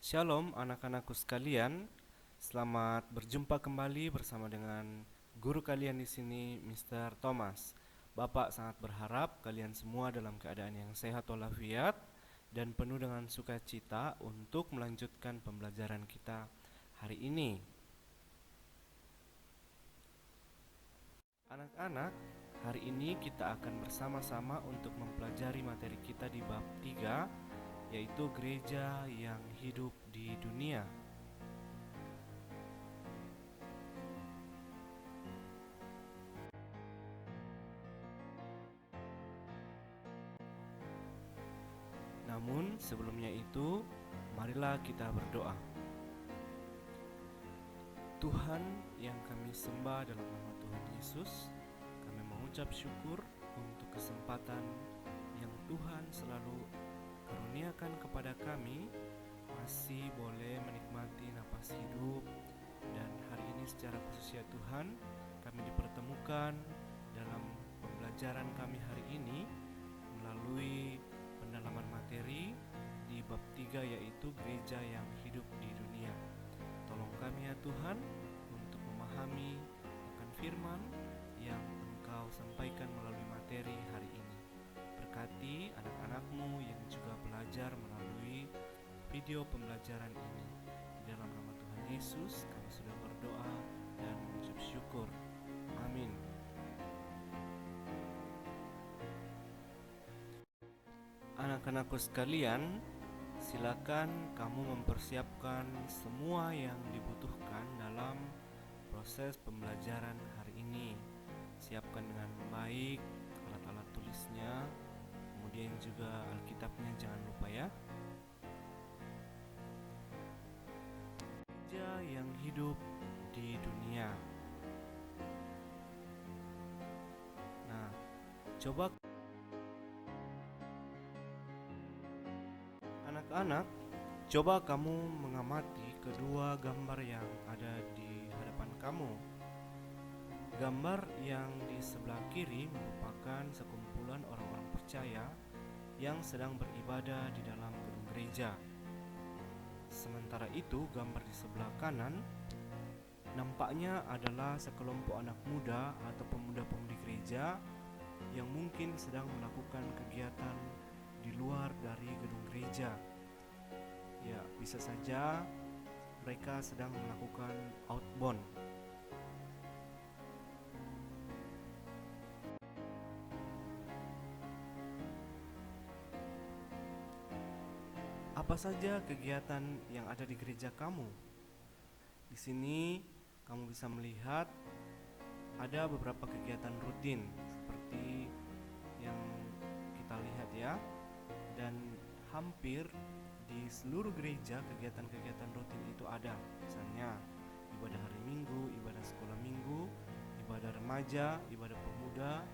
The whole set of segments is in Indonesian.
Shalom anak-anakku sekalian, selamat berjumpa kembali bersama dengan guru kalian di sini, Mr. Thomas. Bapak sangat berharap kalian semua dalam keadaan yang sehat walafiat dan penuh dengan sukacita untuk melanjutkan pembelajaran kita hari ini. Anak-anak, hari ini kita akan bersama-sama untuk mempelajari materi kita di bab 3, yaitu gereja yang hidup di dunia. Namun sebelumnya itu, marilah kita berdoa. Tuhan yang kami sembah dalam nama Tuhan Yesus, kami mengucap syukur untuk kesempatan yang Tuhan selalu karuniakan kepada kami, masih boleh menikmati napas hidup. Dan hari ini secara khusus ya Tuhan, kami dipertemukan dalam pembelajaran kami hari ini melalui pendalaman materi di bab 3, yaitu gereja yang hidup di dunia. Tolong kami ya Tuhan untuk memahami akan firman yang Engkau sampaikan melalui materi hari ini. Berkati anak-anakmu yang juga belajar melalui video pembelajaran ini. Di dalam nama Tuhan Yesus kami sudah berdoa dan mengucap syukur. Amin. Anak-anakku sekalian, silakan kamu mempersiapkan semua yang dibutuhkan dalam proses pembelajaran hari ini. Siapkan dengan baik alat-alat tulisnya, kemudian juga Alkitabnya jangan lupa ya. Gereja yang hidup di dunia. Nah, coba anak-anak, coba kamu mengamati kedua gambar yang ada di hadapan kamu. Gambar yang di sebelah kiri merupakan sekumpulan orang-orang percaya yang sedang beribadah di dalam gedung gereja. Sementara itu, gambar di sebelah kanan nampaknya adalah sekelompok anak muda atau pemuda-pemudi gereja yang mungkin sedang melakukan kegiatan di luar dari gedung gereja. Ya, bisa saja mereka sedang melakukan outbound. Apa saja kegiatan yang ada di gereja kamu? Di sini kamu bisa melihat ada beberapa kegiatan rutin seperti yang kita lihat ya. Dan hampir di seluruh gereja kegiatan-kegiatan rutin itu ada. Misalnya ibadah hari Minggu, ibadah sekolah Minggu, ibadah remaja, ibadah pemuda,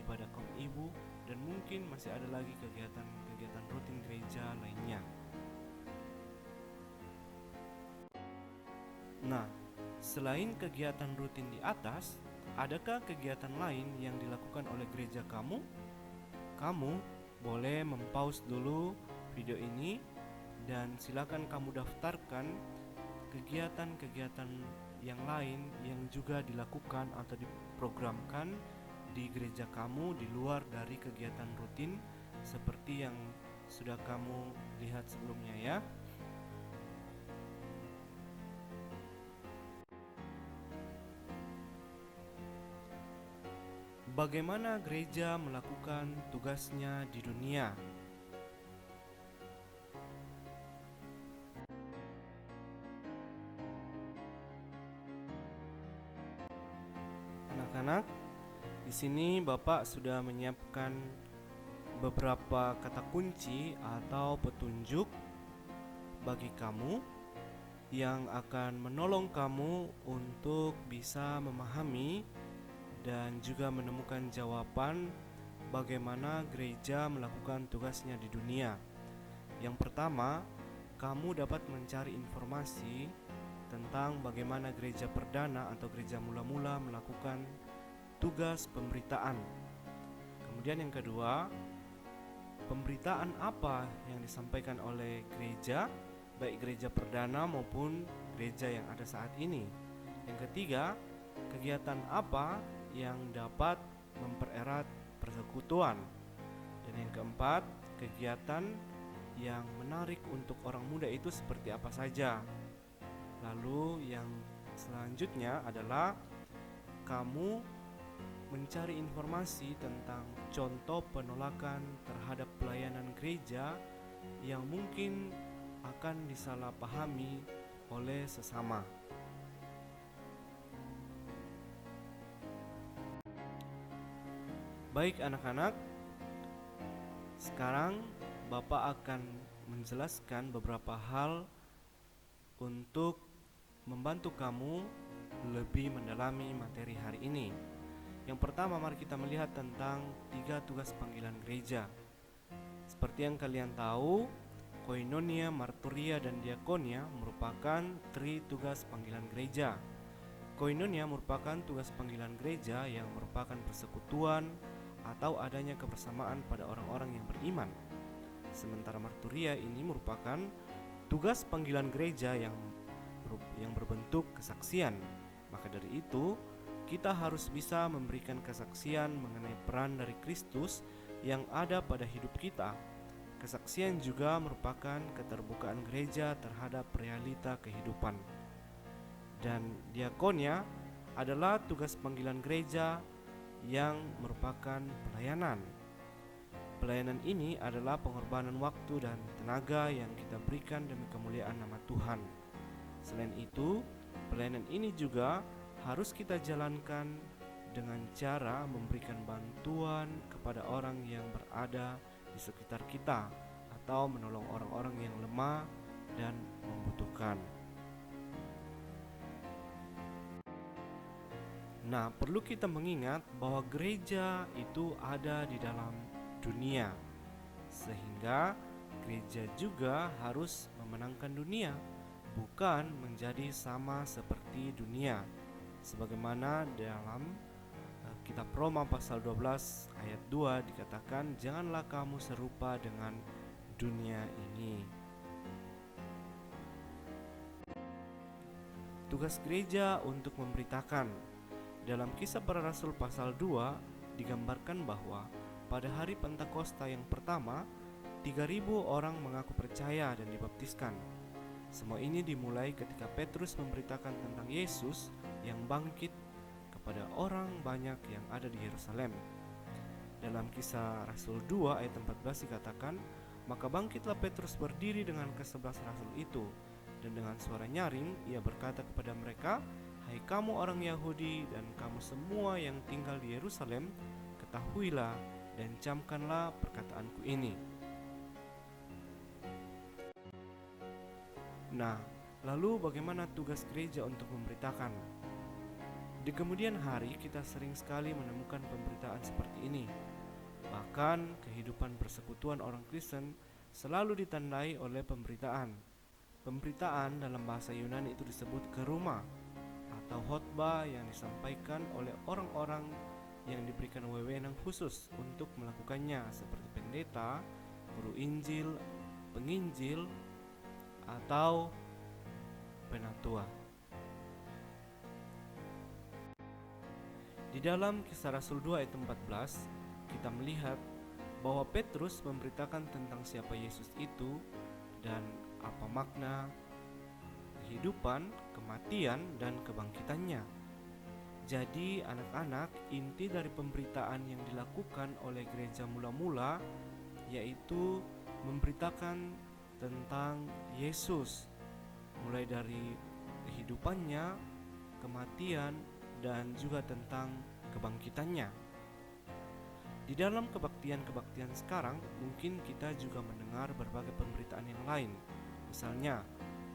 ibadah kaum ibu, dan mungkin masih ada lagi kegiatan-kegiatan rutin gereja lainnya. Nah, selain kegiatan rutin di atas, adakah kegiatan lain yang dilakukan oleh gereja kamu? Kamu boleh mempause dulu video ini dan silakan kamu daftarkan kegiatan-kegiatan yang lain yang juga dilakukan atau diprogramkan di gereja kamu di luar dari kegiatan rutin seperti yang sudah kamu lihat sebelumnya ya. Bagaimana gereja melakukan tugasnya di dunia? Anak-anak, di sini Bapak sudah menyiapkan beberapa kata kunci atau petunjuk bagi kamu yang akan menolong kamu untuk bisa memahami dan juga menemukan jawaban bagaimana gereja melakukan tugasnya di dunia. Yang pertama, kamu dapat mencari informasi tentang bagaimana gereja perdana atau gereja mula-mula melakukan tugas pemberitaan. Kemudian yang kedua, pemberitaan apa yang disampaikan oleh gereja baik gereja perdana maupun gereja yang ada saat ini. Yang ketiga, kegiatan apa yang dapat mempererat persekutuan. Dan yang keempat, kegiatan yang menarik untuk orang muda itu seperti apa saja. Lalu yang selanjutnya adalah kamu mencari informasi tentang contoh penolakan terhadap pelayanan gereja yang mungkin akan disalahpahami oleh sesama. Baik anak-anak, sekarang Bapak akan menjelaskan beberapa hal untuk membantu kamu lebih mendalami materi hari ini. Yang pertama, mari kita melihat tentang 3 tugas panggilan gereja. Seperti yang kalian tahu, koinonia, marturia, dan diakonia merupakan 3 tugas panggilan gereja. Koinonia merupakan tugas panggilan gereja yang merupakan persekutuan atau adanya kebersamaan pada orang-orang yang beriman. Sementara marturia ini merupakan tugas panggilan gereja yang berbentuk kesaksian. Maka dari itu, kita harus bisa memberikan kesaksian mengenai peran dari Kristus yang ada pada hidup kita. Kesaksian juga merupakan keterbukaan gereja terhadap realita kehidupan. Dan diakonia adalah tugas panggilan gereja yang merupakan pelayanan. Pelayanan ini adalah pengorbanan waktu dan tenaga yang kita berikan demi kemuliaan nama Tuhan. Selain itu, pelayanan ini juga harus kita jalankan dengan cara memberikan bantuan kepada orang yang berada di sekitar kita atau menolong orang-orang yang lemah dan membutuhkan. Nah, perlu kita mengingat bahwa gereja itu ada di dalam dunia, sehingga gereja juga harus memenangkan dunia, bukan menjadi sama seperti dunia. Sebagaimana dalam kitab Roma pasal 12 ayat 2 dikatakan, janganlah kamu serupa dengan dunia ini. Tugas gereja untuk memberitakan. Dalam Kisah Para Rasul pasal 2 digambarkan bahwa pada hari Pentakosta yang pertama 3.000 orang mengaku percaya dan dibaptiskan. Semua ini dimulai ketika Petrus memberitakan tentang Yesus yang bangkit kepada orang banyak yang ada di Yerusalem. Dalam Kisah Rasul 2 ayat 14 dikatakan, maka bangkitlah Petrus berdiri dengan ke-11 rasul itu, dan dengan suara nyaring ia berkata kepada mereka, hai kamu orang Yahudi dan kamu semua yang tinggal di Yerusalem, ketahuilah dan camkanlah perkataanku ini. Nah, lalu bagaimana tugas gereja untuk memberitakan? Di kemudian hari kita sering sekali menemukan pemberitaan seperti ini. Bahkan kehidupan persekutuan orang Kristen selalu ditandai oleh pemberitaan. Pemberitaan dalam bahasa Yunani itu disebut keruma atau khotbah yang disampaikan oleh orang-orang yang diberikan wewenang khusus untuk melakukannya, seperti pendeta, guru Injil, penginjil, atau penatua. Di dalam Kisah Rasul 2 ayat 14 kita melihat bahwa Petrus memberitakan tentang siapa Yesus itu dan apa makna kehidupan, kematian, dan kebangkitannya. Jadi anak-anak, inti dari pemberitaan yang dilakukan oleh gereja mula-mula yaitu memberitakan tentang Yesus, mulai dari kehidupannya, kematian, dan juga tentang kebangkitannya. Di dalam kebaktian-kebaktian sekarang, mungkin kita juga mendengar berbagai pemberitaan yang lain. Misalnya,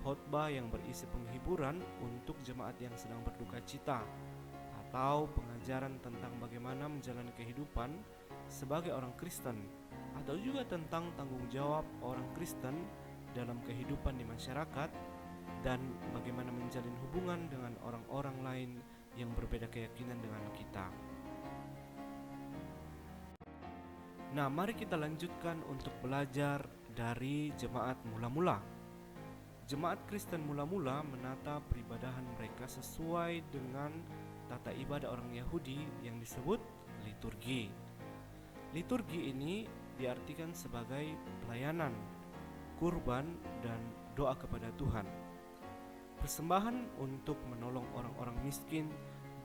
khotbah yang berisi penghiburan untuk jemaat yang sedang berduka cita, atau pengajaran tentang bagaimana menjalani kehidupan sebagai orang Kristen, atau juga tentang tanggung jawab orang Kristen dalam kehidupan di masyarakat dan bagaimana menjalin hubungan dengan orang-orang lain yang berbeda keyakinan dengan kita. Nah, mari kita lanjutkan untuk belajar dari jemaat mula-mula. Jemaat Kristen mula-mula menata peribadahan mereka sesuai dengan tata ibadah orang Yahudi yang disebut liturgi. Liturgi ini diartikan sebagai pelayanan, kurban, dan doa kepada Tuhan. Persembahan untuk menolong orang-orang miskin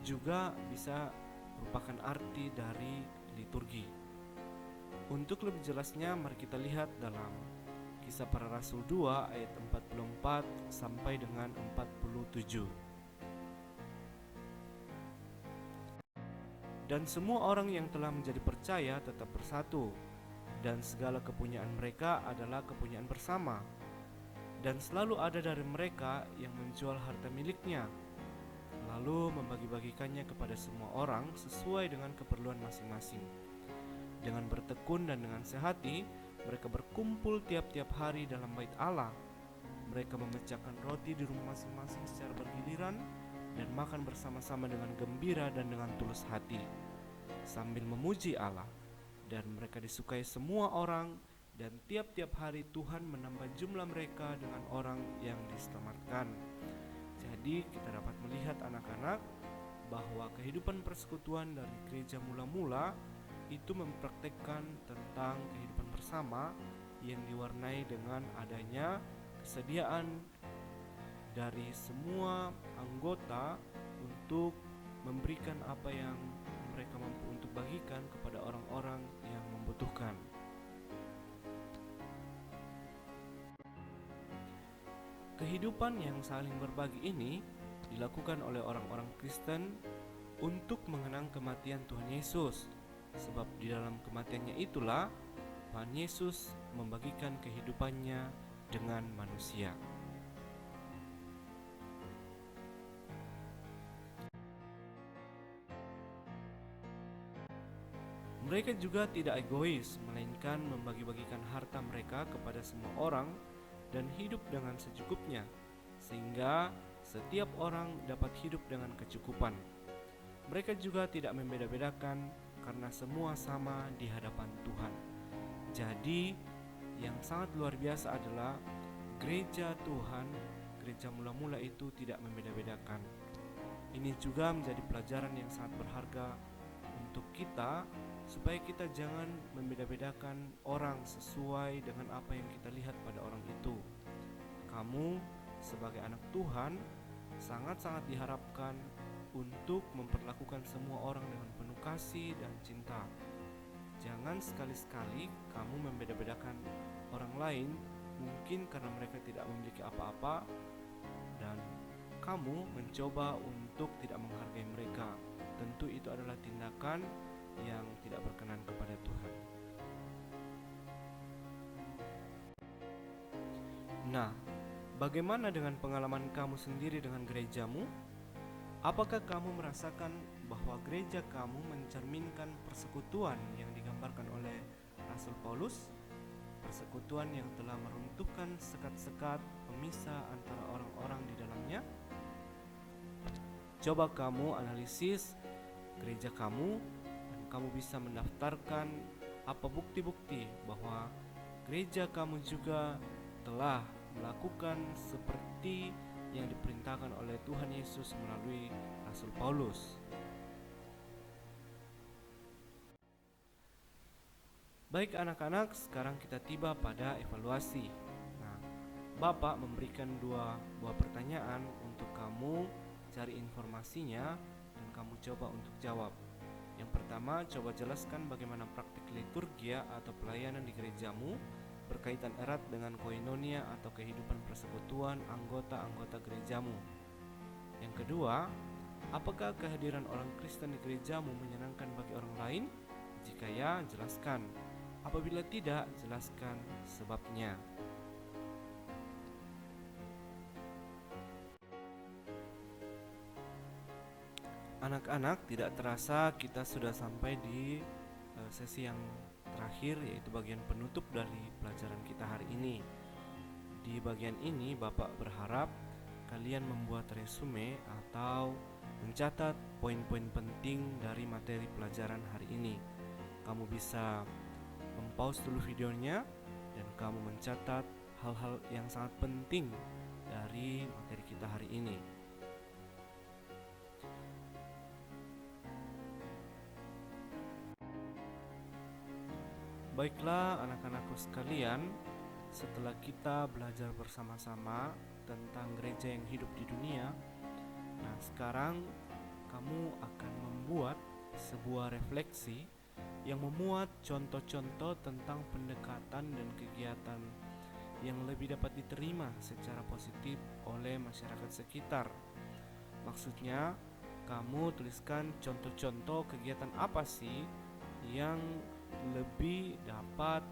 juga bisa merupakan arti dari liturgi. Untuk lebih jelasnya, mari kita lihat dalam Kisah Para Rasul 2 ayat 44 sampai dengan 47. Dan semua orang yang telah menjadi percaya tetap bersatu, dan segala kepunyaan mereka adalah kepunyaan bersama. Dan selalu ada dari mereka yang menjual harta miliknya, lalu membagi-bagikannya kepada semua orang sesuai dengan keperluan masing-masing. Dengan bertekun dan dengan sehati, mereka berkumpul tiap-tiap hari dalam bait Allah. Mereka memecahkan roti di rumah masing-masing secara bergiliran dan makan bersama-sama dengan gembira dan dengan tulus hati, sambil memuji Allah. Dan mereka disukai semua orang, dan tiap-tiap hari Tuhan menambah jumlah mereka dengan orang yang diselamatkan. Jadi kita dapat melihat anak-anak bahwa kehidupan persekutuan dari gereja mula-mula itu mempraktekkan tentang kehidupan bersama yang diwarnai dengan adanya kesediaan dari semua anggota untuk memberikan apa yang mereka mampu untuk bagikan kepada orang-orang yang membutuhkan. Kehidupan yang saling berbagi ini dilakukan oleh orang-orang Kristen untuk mengenang kematian Tuhan Yesus. Sebab di dalam kematiannya itulah Tuhan Yesus membagikan kehidupannya dengan manusia. Mereka juga tidak egois, melainkan membagi-bagikan harta mereka kepada semua orang dan hidup dengan secukupnya, sehingga setiap orang dapat hidup dengan kecukupan. Mereka juga tidak membeda-bedakan karena semua sama di hadapan Tuhan. Jadi, yang sangat luar biasa adalah gereja Tuhan, gereja mula-mula itu tidak membeda-bedakan. Ini juga menjadi pelajaran yang sangat berharga untuk kita, supaya kita jangan membeda-bedakan orang sesuai dengan apa yang kita lihat pada orang itu. Kamu sebagai anak Tuhan sangat-sangat diharapkan untuk memperlakukan semua orang dengan penuh kasih dan cinta. Jangan sekali-sekali kamu membeda-bedakan orang lain, mungkin karena mereka tidak memiliki apa-apa, dan kamu mencoba untuk tidak menghargai mereka. Tentu itu adalah tindakan yang tidak berkenan kepada Tuhan. Nah, bagaimana dengan pengalaman kamu sendiri dengan gerejamu? Apakah kamu merasakan bahwa gereja kamu mencerminkan persekutuan yang digambarkan oleh Rasul Paulus? Persekutuan yang telah meruntuhkan sekat-sekat pemisah antara orang-orang di dalamnya? Coba kamu analisis gereja kamu, dan kamu bisa mendaftarkan apa bukti-bukti bahwa gereja kamu juga telah melakukan seperti yang diperintahkan oleh Tuhan Yesus melalui Rasul Paulus. Baik anak-anak, sekarang kita tiba pada evaluasi. Nah, Bapak memberikan dua buah pertanyaan untuk kamu cari informasinya dan kamu coba untuk jawab. Yang pertama, coba jelaskan bagaimana praktik liturgia atau pelayanan di gerejamu berkaitan erat dengan koinonia atau kehidupan persekutuan anggota-anggota gerejamu. Yang kedua, apakah kehadiran orang Kristen di gerejamu menyenangkan bagi orang lain? Jika ya, jelaskan. Apabila tidak, jelaskan sebabnya. Anak-anak, tidak terasa kita sudah sampai di sesi yang terakhir, yaitu bagian penutup dari pelajaran kita hari ini. Di bagian ini Bapak berharap kalian membuat resume atau mencatat poin-poin penting dari materi pelajaran hari ini. Kamu bisa mempause dulu videonya dan kamu mencatat hal-hal yang sangat penting dari materi kita hari ini. Baiklah anak-anakku sekalian, setelah kita belajar bersama-sama tentang gereja yang hidup di dunia, nah sekarang kamu akan membuat sebuah refleksi yang memuat contoh-contoh tentang pendekatan dan kegiatan yang lebih dapat diterima secara positif oleh masyarakat sekitar. Maksudnya, kamu tuliskan contoh-contoh kegiatan apa sih yang lebih dapat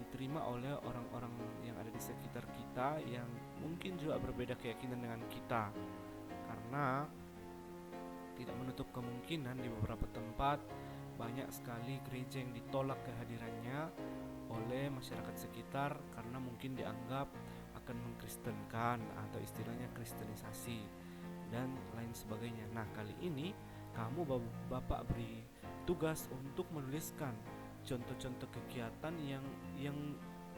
diterima oleh orang-orang yang ada di sekitar kita yang mungkin juga berbeda keyakinan dengan kita. Karena tidak menutup kemungkinan di beberapa tempat banyak sekali gereja yang ditolak kehadirannya oleh masyarakat sekitar karena mungkin dianggap akan mengkristenkan atau istilahnya kristenisasi dan lain sebagainya. Nah, kali ini kamu Bapak beri tugas untuk menuliskan contoh-contoh kegiatan yang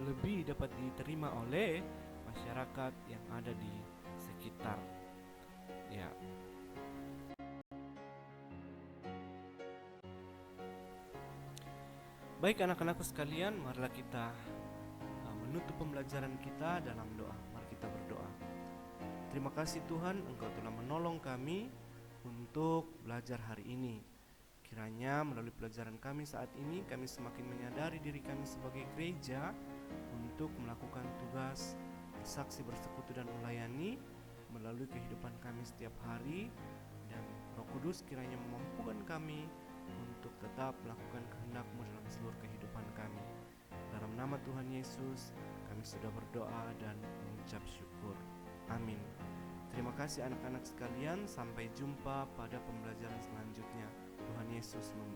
lebih dapat diterima oleh masyarakat yang ada di sekitar. Ya. Baik anak-anakku sekalian, marilah kita menutup pembelajaran kita dalam doa. Mari kita berdoa. Terima kasih Tuhan, Engkau telah menolong kami untuk belajar hari ini. Kiranya melalui pelajaran kami saat ini, kami semakin menyadari diri kami sebagai gereja untuk melakukan tugas saksi, bersekutu dan melayani melalui kehidupan kami setiap hari, dan Roh Kudus kiranya memampukan kami untuk tetap melakukan kehendak-Mu dalam seluruh kehidupan kami. Dalam nama Tuhan Yesus, kami sudah berdoa dan mengucap syukur. Amin. Terima kasih anak-anak sekalian, sampai jumpa pada pembelajaran selanjutnya. Tuhan Yesus memberkati.